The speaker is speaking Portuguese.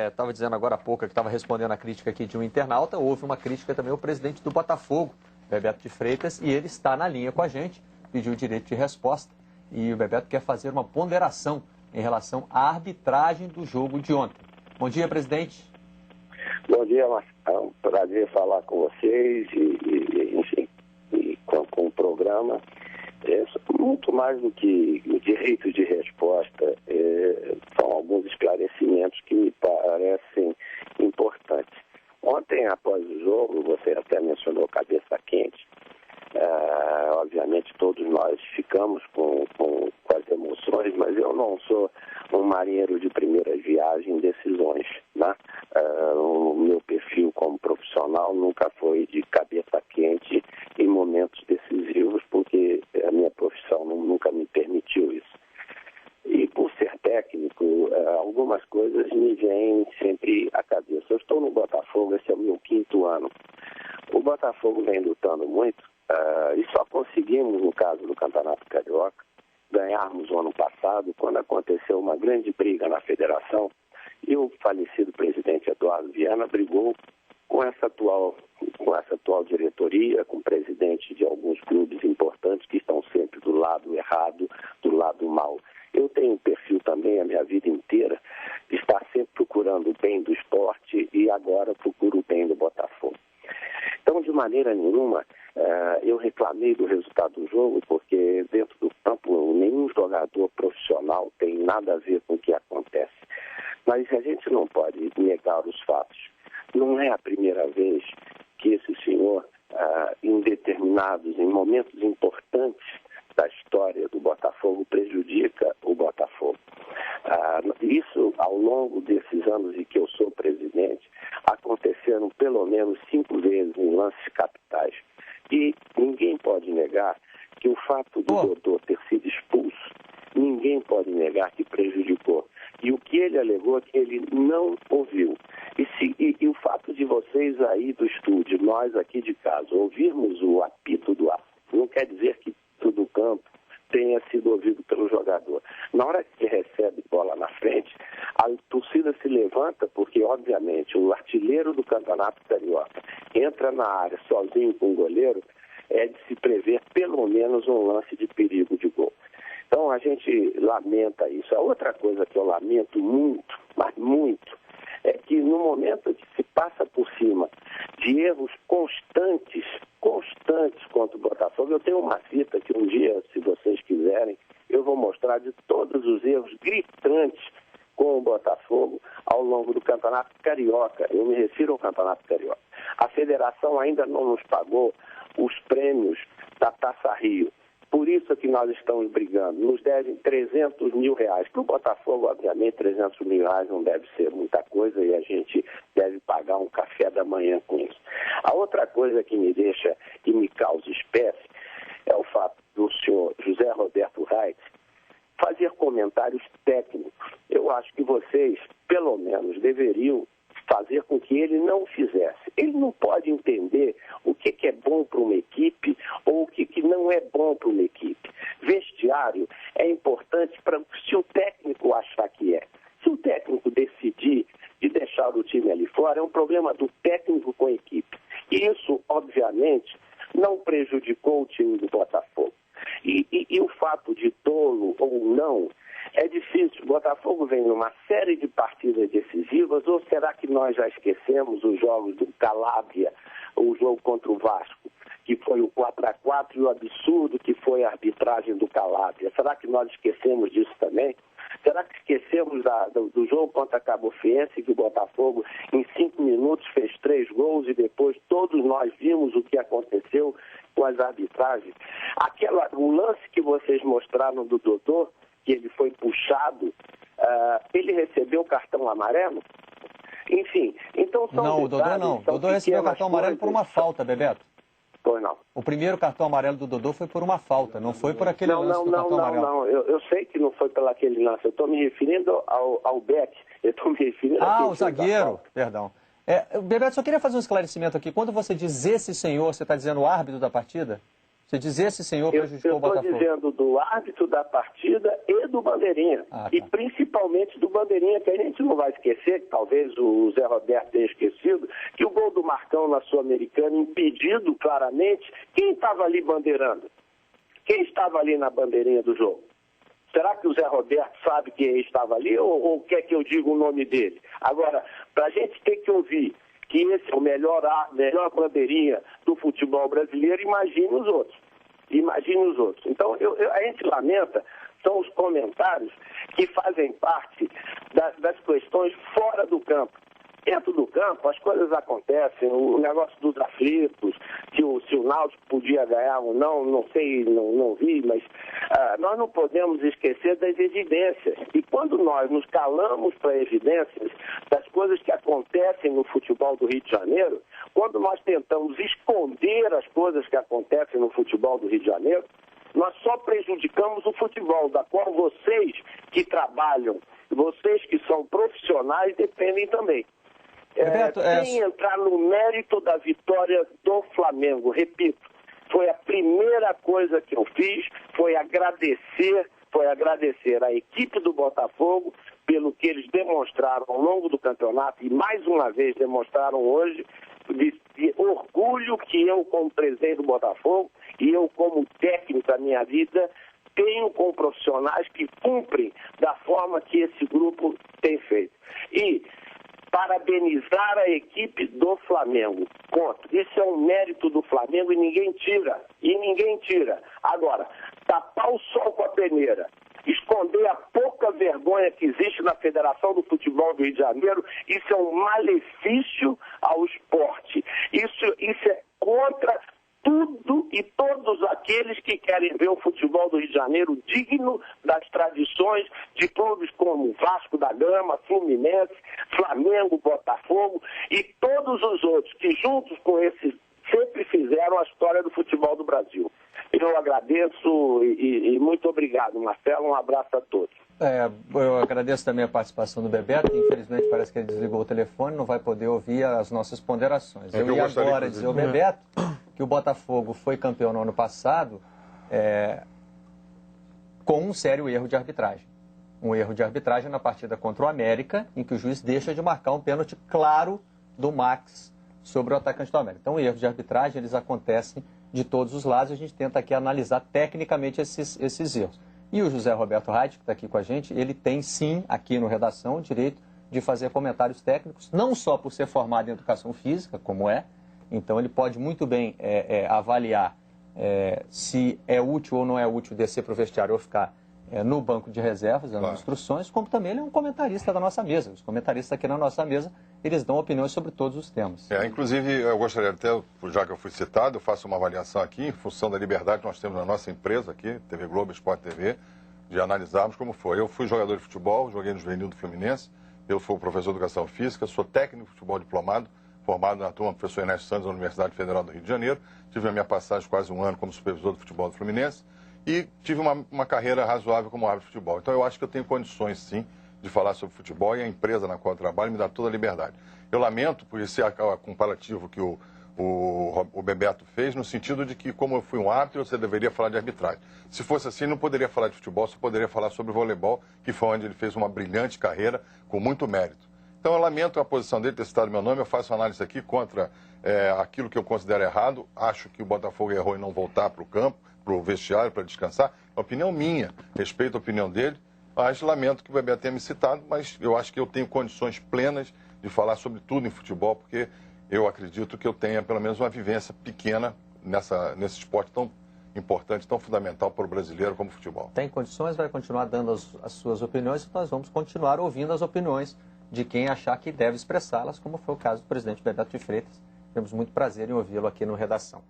estava dizendo agora há pouco, que estava respondendo a crítica aqui de um internauta, houve uma crítica também ao presidente do Botafogo, Bebeto de Freitas, e ele está na linha com a gente, pediu o direito de resposta, e o Bebeto quer fazer uma ponderação em relação à arbitragem do jogo de ontem. Bom dia, presidente. Bom dia, Marcelo. É um prazer falar com vocês enfim, com o programa. Muito mais do que o direito de resposta, são alguns esclarecimentos que me parecem importantes. Ontem, após o jogo, você até mencionou cabeça quente. Obviamente, todos nós ficamos com as emoções, mas eu não sou um marinheiro de primeira viagem em decisões, né? O meu perfil como profissional nunca foi de cabeça quente em momentos decisivos, porque a minha profissão nunca me permitiu isso. E por ser técnico, algumas coisas me vêm sempre à cabeça. Eu estou no Botafogo, esse é o meu 5º ano. O Botafogo vem lutando muito, e só conseguimos, no caso do Campeonato Carioca, ganharmos o ano passado, quando aconteceu uma grande briga na federação, e o falecido presidente Eduardo Viana brigou com essa atual diretoria, com o presidente de alguns clubes importantes que estão sempre do lado errado, do lado mal. Eu tenho um perfil também, a minha vida inteira, de estar sempre procurando o bem do esporte e agora procuro o bem do Botafogo. Então, de maneira nenhuma, eu reclamei do resultado do jogo, porque dentro do campo nenhum jogador profissional tem nada a ver com o que acontece. Mas a gente não pode negar os fatos. Não é a primeira vez que esse senhor, em momentos importantes da história do Botafogo, prejudica o Botafogo. Isso, ao longo desses anos em que eu sou presidente, aconteceram pelo menos 5 vezes em lances capitais. E ninguém pode negar que o fato do Dodô ter sido expulso, ninguém pode negar que prejudicou. E o que ele alegou é que ele não ouviu. E o fato de vocês aí do estúdio, nós aqui de casa, ouvirmos o apito do árbitro, não quer dizer que todo o campo tenha sido ouvido pelo jogador. Na hora que recebe bola na frente, a torcida se levanta porque, obviamente, o artilheiro do Campeonato Carioca entra na área sozinho com o goleiro, é de se prever pelo menos um lance de perigo de gol. Então, a gente lamenta isso. A outra coisa que eu lamento muito, mas muito, é que no momento que se passa por cima de erros constantes contra o Botafogo, eu tenho uma fita que um dia, se vocês quiserem, eu vou mostrar de todos os erros gritantes com o Botafogo ao longo do Campeonato Carioca. Eu me refiro ao Campeonato Carioca. A federação ainda não nos pagou os prêmios da Taça Rio. Por isso que nós estamos brigando. Nos devem 300 mil reais. Para o Botafogo, obviamente, 300 mil reais não deve ser muita coisa e a gente deve pagar um café da manhã com isso. A outra coisa que me causa espécie é o fato do senhor José Roberto Reis fazer comentários técnicos. Eu acho que vocês, pelo menos, deveriam fazer com que ele não fizesse. Ele não pode entender o que é bom para uma equipe ou o que não é bom para uma equipe. Vestiário é importante se o técnico achar que é. Se o técnico decidir de deixar o time ali fora, é um problema do técnico com a equipe. E isso, obviamente, não prejudicou o time do Botafogo. E o fato de tolo ou não, é difícil. O Botafogo vem numa série de partidas decisivas, ou será que nós já esquecemos os jogos do Calabria, o jogo contra o Vasco, que foi o 4-4 e o absurdo que foi a arbitragem do Calabria? Será que nós esquecemos disso também? Será que esquecemos do jogo contra a Cabo Friense, que o Botafogo em 5 minutos fez 3 gols e depois todos nós vimos o que aconteceu com as arbitragens? O lance que vocês mostraram do Dodô, que ele foi puxado, ele recebeu o cartão amarelo? Enfim, então são Não, o Dodô não. O Dodô recebeu o cartão amarelo por uma falta, Bebeto. Pois não. O primeiro cartão amarelo do Dodô foi por uma falta, não foi por aquele lance do cartão amarelo. Não, eu sei que não foi pelo aquele lance. Eu estou me referindo ao Beck. Eu estou me referindo o zagueiro, perdão. Bebeto, só queria fazer um esclarecimento aqui. Quando você diz esse senhor, você está dizendo o árbitro da partida? Você diz esse senhor prejudicou o Botafogo? Eu estou dizendo do árbitro da partida e do Bandeirinha. Tá. E principalmente do Bandeirinha, que a gente não vai esquecer, que talvez o Zé Roberto tenha esquecido, que o gol do Marcão na Sul-Americana, impedido claramente, quem estava ali bandeirando? Quem estava ali na bandeirinha do jogo? Será que o Zé Roberto sabe quem estava ali ou quer que eu diga o nome dele? Agora, para a gente ter que ouvir que esse é o melhor bandeirinha do futebol brasileiro, imagine os outros. Imagine os outros. Então, a gente lamenta, são os comentários que fazem parte das questões fora do campo. Dentro do campo, as coisas acontecem, o negócio dos aflitos, se o Náutico podia ganhar ou não sei, não vi, mas nós não podemos esquecer das evidências. E quando nós nos calamos para evidências das coisas que acontecem no futebol do Rio de Janeiro, quando nós tentamos esconder as coisas que acontecem no futebol do Rio de Janeiro, nós só prejudicamos o futebol, da qual vocês que trabalham, vocês que são profissionais, dependem também. Sem entrar no mérito da vitória do Flamengo, repito, foi a primeira coisa que eu fiz, foi agradecer a equipe do Botafogo pelo que eles demonstraram ao longo do campeonato e mais uma vez demonstraram hoje de orgulho que eu como presidente do Botafogo e eu como técnico da minha vida tenho com profissionais que cumprem da forma que esse grupo tem feito. E parabenizar a equipe do Flamengo. Ponto. Isso é um mérito do Flamengo e ninguém tira. Agora, tapar o sol com a peneira, esconder a pouca vergonha que existe na Federação do Futebol do Rio de Janeiro, isso é um malefício ao esporte. Isso é contra tudo e todos aqueles que querem ver o futebol do Rio de Janeiro digno das tradições de clubes como Vasco da Gama, Fluminense, Flamengo, Botafogo e todos os outros que juntos com esses sempre fizeram a história do futebol do Brasil. Eu agradeço e muito obrigado, Marcelo. Um abraço a todos. Eu agradeço também a participação do Bebeto, que infelizmente parece que ele desligou o telefone, não vai poder ouvir as nossas ponderações. Eu ia agora dizer ao Bebeto que o Botafogo foi campeão no ano passado com um sério erro de arbitragem. Um erro de arbitragem na partida contra o América, em que o juiz deixa de marcar um pênalti claro do Max sobre o atacante do América. Então, erros de arbitragem, eles acontecem de todos os lados e a gente tenta aqui analisar tecnicamente esses erros. E o José Roberto Reit, que está aqui com a gente, ele tem sim, aqui no Redação, o direito de fazer comentários técnicos, não só por ser formado em Educação Física, como então ele pode muito bem avaliar se é útil ou não é útil descer para o vestiário ou ficar no banco de reservas, dando instruções, como também ele é um comentarista da nossa mesa. Os comentaristas aqui na nossa mesa, eles dão opiniões sobre todos os temas. Inclusive, eu gostaria até, já que eu fui citado, eu faço uma avaliação aqui, em função da liberdade que nós temos na nossa empresa aqui, TV Globo, Sport TV, de analisarmos como foi. Eu fui jogador de futebol, joguei no Juvenil do Fluminense, eu fui professor de Educação Física, sou técnico de futebol diplomado, formado na turma professor Ernesto Santos, da Universidade Federal do Rio de Janeiro, tive a minha passagem quase um ano como supervisor do futebol do Fluminense, e tive uma carreira razoável como árbitro de futebol. Então eu acho que eu tenho condições, sim, de falar sobre futebol e a empresa na qual eu trabalho me dá toda a liberdade. Eu lamento por esse comparativo que o Bebeto fez, no sentido de que, como eu fui um árbitro, você deveria falar de arbitragem. Se fosse assim, não poderia falar de futebol, só poderia falar sobre voleibol, que foi onde ele fez uma brilhante carreira, com muito mérito. Então eu lamento a posição dele ter citado meu nome, eu faço análise aqui contra aquilo que eu considero errado, acho que o Botafogo errou em não voltar para o campo, para o vestiário, para descansar. É opinião minha, respeito a opinião dele, mas lamento que o Bebeto tenha me citado, mas eu acho que eu tenho condições plenas de falar sobre tudo em futebol, porque eu acredito que eu tenha pelo menos uma vivência pequena nesse esporte tão importante, tão fundamental para o brasileiro como o futebol. Tem condições, vai continuar dando as suas opiniões e nós vamos continuar ouvindo as opiniões de quem achar que deve expressá-las, como foi o caso do presidente Bebeto de Freitas. Temos muito prazer em ouvi-lo aqui no Redação.